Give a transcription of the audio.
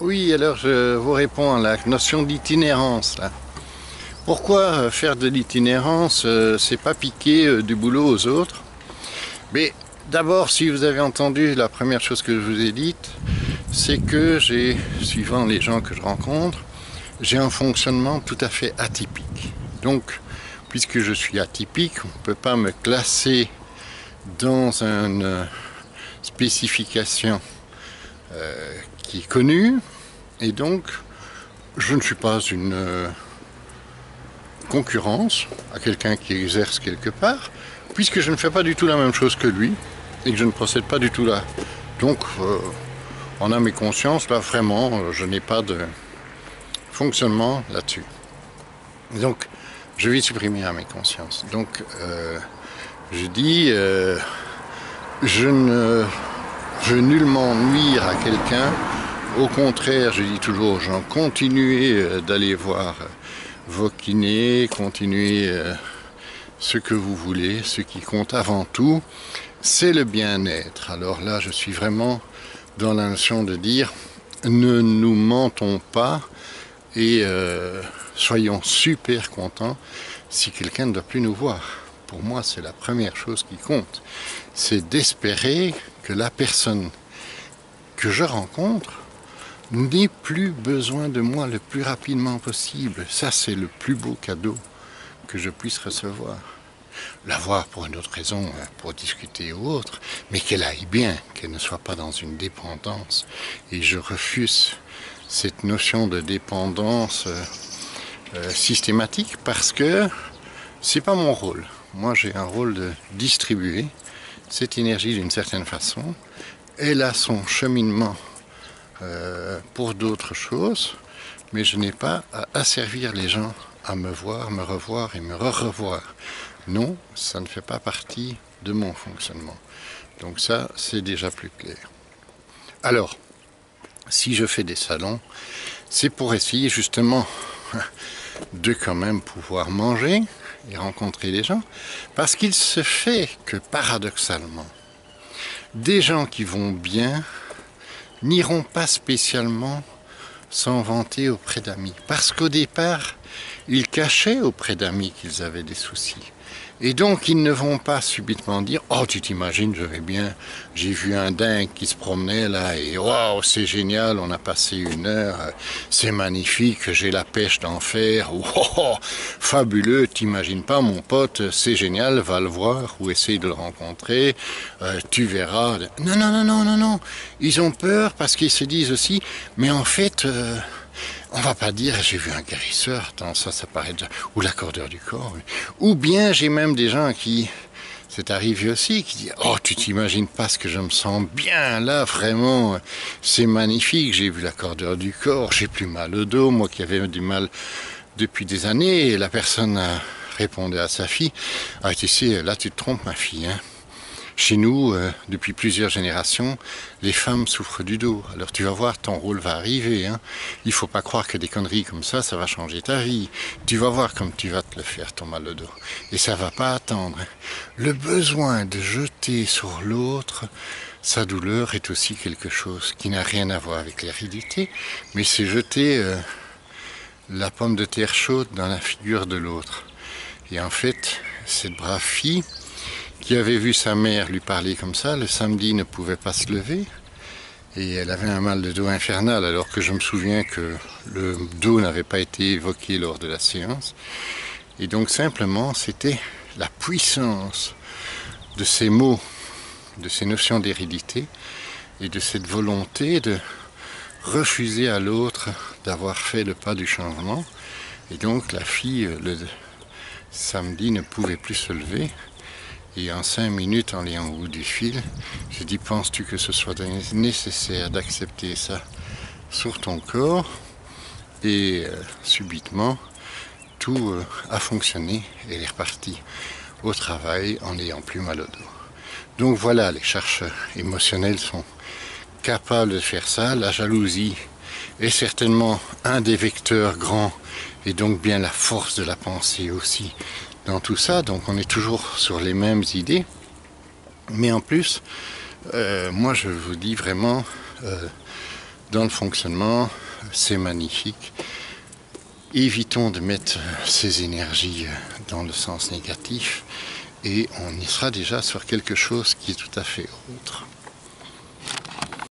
Oui, alors je vous réponds à la notion d'itinérance là. Pourquoi faire de l'itinérance, c'est pas piquer du boulot aux autres. Mais d'abord, si vous avez entendu la première chose que je vous ai dite, c'est que suivant les gens que je rencontre, j'ai un fonctionnement tout à fait atypique. Donc, puisque je suis atypique, on ne peut pas me classer dans une spécification qui est connue, et donc je ne suis pas une concurrence à quelqu'un qui exerce quelque part, puisque je ne fais pas du tout la même chose que lui, et que je ne procède pas du tout là. Donc, en âme et conscience, là, vraiment, je n'ai pas de fonctionnement là-dessus. Donc, je vais supprimer âme et conscience. Donc, je dis, je ne veux nullement nuire à quelqu'un. Au contraire, je dis toujours aux gens, continuez d'aller voir vos kinés, continuez ce que vous voulez. Ce qui compte avant tout, c'est le bien-être. Alors là, je suis vraiment dans la notion de dire, ne nous mentons pas et soyons super contents si quelqu'un ne doit plus nous voir. Pour moi, c'est la première chose qui compte. C'est d'espérer que la personne que je rencontre n'ait plus besoin de moi le plus rapidement possible. Ça, c'est le plus beau cadeau que je puisse recevoir. La voir pour une autre raison, pour discuter ou autre, mais qu'elle aille bien, qu'elle ne soit pas dans une dépendance. Et je refuse cette notion de dépendance systématique parce que c'est pas mon rôle. Moi, j'ai un rôle de distribuer cette énergie d'une certaine façon. Elle a son cheminement pour d'autres choses, mais je n'ai pas à asservir les gens à me voir, me revoir et me revoir. Non, ça ne fait pas partie de mon fonctionnement. Donc ça, c'est déjà plus clair. Alors, si je fais des salons, c'est pour essayer justement de quand même pouvoir manger et rencontrer des gens, parce qu'il se fait que paradoxalement, des gens qui vont bien n'iront pas spécialement s'en vanter auprès d'amis, parce qu'au départ, ils cachaient auprès d'amis qu'ils avaient des soucis. Et donc, ils ne vont pas subitement dire « Oh, tu t'imagines, je vais bien, j'ai vu un dingue qui se promenait là, et waouh, c'est génial, on a passé 1 heure, c'est magnifique, j'ai la pêche d'enfer, oh, oh, fabuleux, t'imagines pas, mon pote, c'est génial, va le voir ou essaye de le rencontrer, tu verras. » Non, non, non, non, non, non. Ils ont peur parce qu'ils se disent aussi « Mais en fait... on va pas dire j'ai vu un guérisseur, attends, ça paraît déjà, ou l'accordeur du corps. Ou bien j'ai même des gens qui, c'est arrivé aussi, qui disent oh tu t'imagines pas ce que je me sens bien là, vraiment, c'est magnifique, j'ai vu l'accordeur du corps, j'ai plus mal au dos, moi qui avais du mal depuis des années, et la personne a répondu à sa fille, ah tu sais, là tu te trompes ma fille, hein. Chez nous, depuis plusieurs générations, les femmes souffrent du dos. Alors tu vas voir, ton rôle va arriver. Hein. Il ne faut pas croire que des conneries comme ça va changer ta vie. Tu vas voir comme tu vas te le faire, ton mal au dos. Et ça ne va pas attendre. Le besoin de jeter sur l'autre sa douleur est aussi quelque chose qui n'a rien à voir avec l'hérédité, mais c'est jeter la pomme de terre chaude dans la figure de l'autre. Et en fait, cette brave fille qui avait vu sa mère lui parler comme ça, le samedi ne pouvait pas se lever, et elle avait un mal de dos infernal, alors que je me souviens que le dos n'avait pas été évoqué lors de la séance. Et donc simplement, c'était la puissance de ces mots, de ces notions d'hérédité, et de cette volonté de refuser à l'autre d'avoir fait le pas du changement. Et donc la fille, le samedi, ne pouvait plus se lever. Et en 5 minutes, en liant au bout du fil, j'ai dit, penses-tu que ce soit nécessaire d'accepter ça sur ton corps? Et subitement, tout a fonctionné et elle est repartie au travail en n'ayant plus mal au dos. Donc voilà, les chercheurs émotionnels sont capables de faire ça. La jalousie est certainement un des vecteurs grands et donc bien la force de la pensée aussi dans tout ça, donc on est toujours sur les mêmes idées, mais en plus, moi je vous dis vraiment, dans le fonctionnement, c'est magnifique. Évitons de mettre ces énergies dans le sens négatif et on y sera déjà sur quelque chose qui est tout à fait autre.